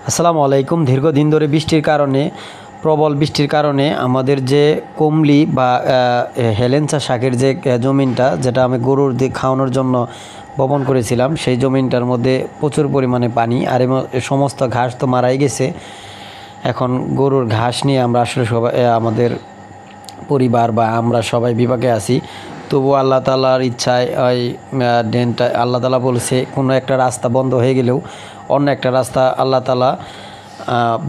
আসসালামু আলাইকুম। দীর্ঘদিন ধরে প্রবল বৃষ্টির কারণে আমাদের যে কমলি বা হেলেঞ্চা শাকের যে জমিনটা, যেটা আমি গরুর খাওয়ানোর জন্য বপন করেছিলাম, সেই জমিনটার মধ্যে প্রচুর পরিমাণে পানি, আর সমস্ত ঘাস তো মারাই গেছে। এখন গরুর ঘাস নিয়ে আমরা আসলে সবাই আমাদের পরিবার বা আমরা সবাই বিপাকে আছি। তবুও আল্লাহ তাআলার ইচ্ছায় ওই ড্রেনটা আল্লাহ তাআলা বলেছে, কোনো একটা রাস্তা বন্ধ হয়ে গেলেও অন্য একটা রাস্তা আল্লাহ তাআলা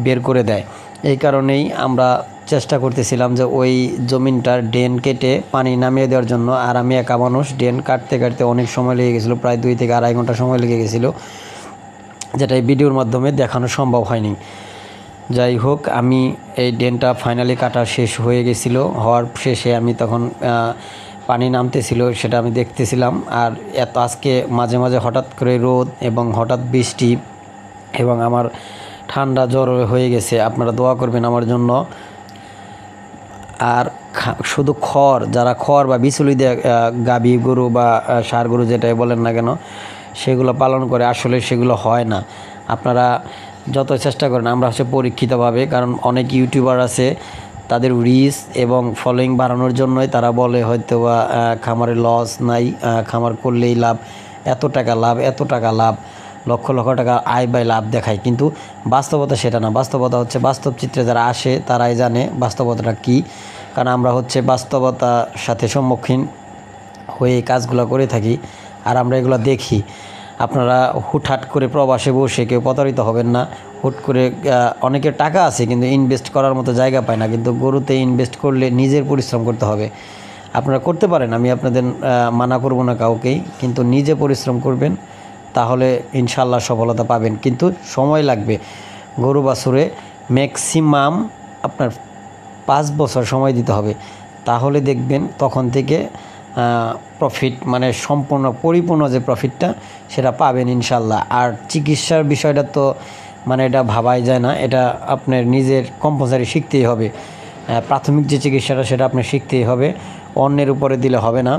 বের করে দেয়। এই কারণেই আমরা চেষ্টা করতেছিলাম যে ওই জমিনটার ড্রেন কেটে পানি নামিয়ে দেওয়ার জন্য। আর আমি একা মানুষ, ড্রেন কাটতে কাটতে অনেক সময় লেগে গেছিলো, প্রায় 2 থেকে আড়াই ঘন্টা সময় লেগে গেছিলো, যেটা এই ভিডিওর মাধ্যমে দেখানো সম্ভব হয়নি। যাই হোক, আমি এই ড্রেনটা ফাইনালি কাটা শেষ হয়ে গেছিলো। হওয়ার শেষে আমি তখন পানি নামতেছিল, সেটা আমি দেখতেছিলাম। আর আজকে মাঝে মাঝে হঠাৎ করে রোদ এবং হঠাৎ বৃষ্টি, এবং আমার ঠান্ডা জ্বর হয়ে গেছে। আপনারা দোয়া করবেন আমার জন্য। আর শুধু যারা খড় বা বিচুলি দিয়ে গাভী গরু বা ষাঁড় গরু যেটাই বলেন না কেন, সেগুলো পালন করে, আসলে সেগুলো হয় না। আপনারা যত চেষ্টা করেন, আমরা পরীক্ষিতভাবে, কারণ অনেক ইউটিউবার আছে, তাদের রিচ এবং ফলোয়িং বাড়ানোর জন্যই তারা বলে হয়তো বা খামারে লস নাই, খামার করলেই লাভ, এত টাকা লাভ, এত টাকা লাভ, লক্ষ লক্ষ টাকা আয় বাই লাভ দেখায়। কিন্তু বাস্তবতা সেটা না। বাস্তবতা হচ্ছে, বাস্তব চিত্রে যারা আসে তারাই জানে বাস্তবতাটা কী। কারণ আমরা বাস্তবতার সাথে সম্মুখীন হয়ে কাজগুলো করে থাকি, আর আমরা এগুলো দেখি। আপনারা হুটহাট করে প্রবাসে বসে কেউ প্রতারিত হবেন না। হুট করে অনেকের টাকা আছে কিন্তু ইনভেস্ট করার মতো জায়গা পায় না। কিন্তু গরুতে ইনভেস্ট করলে নিজের পরিশ্রম করতে হবে। আপনারা করতে পারেন, আমি আপনাদের মানা করব না কাউকেই, কিন্তু নিজে পরিশ্রম করবেন, তাহলে ইনশাল্লাহ সফলতা পাবেন। কিন্তু সময় লাগবে। গরু বাছুরে ম্যাক্সিমাম আপনার 5 বছর সময় দিতে হবে, তাহলে দেখবেন তখন থেকে প্রফিট, মানে সম্পূর্ণ পরিপূর্ণ যে প্রফিটটা, সেটা পাবেন ইনশাল্লাহ। আর চিকিৎসার বিষয়টা তো মানে এটা ভাবাই যায় না। এটা আপনার নিজের কম্পালসারি শিখতেই হবে। প্রাথমিক যে চিকিৎসাটা, সেটা আপনি শিখতেই হবে, অন্যের উপরে দিলে হবে না।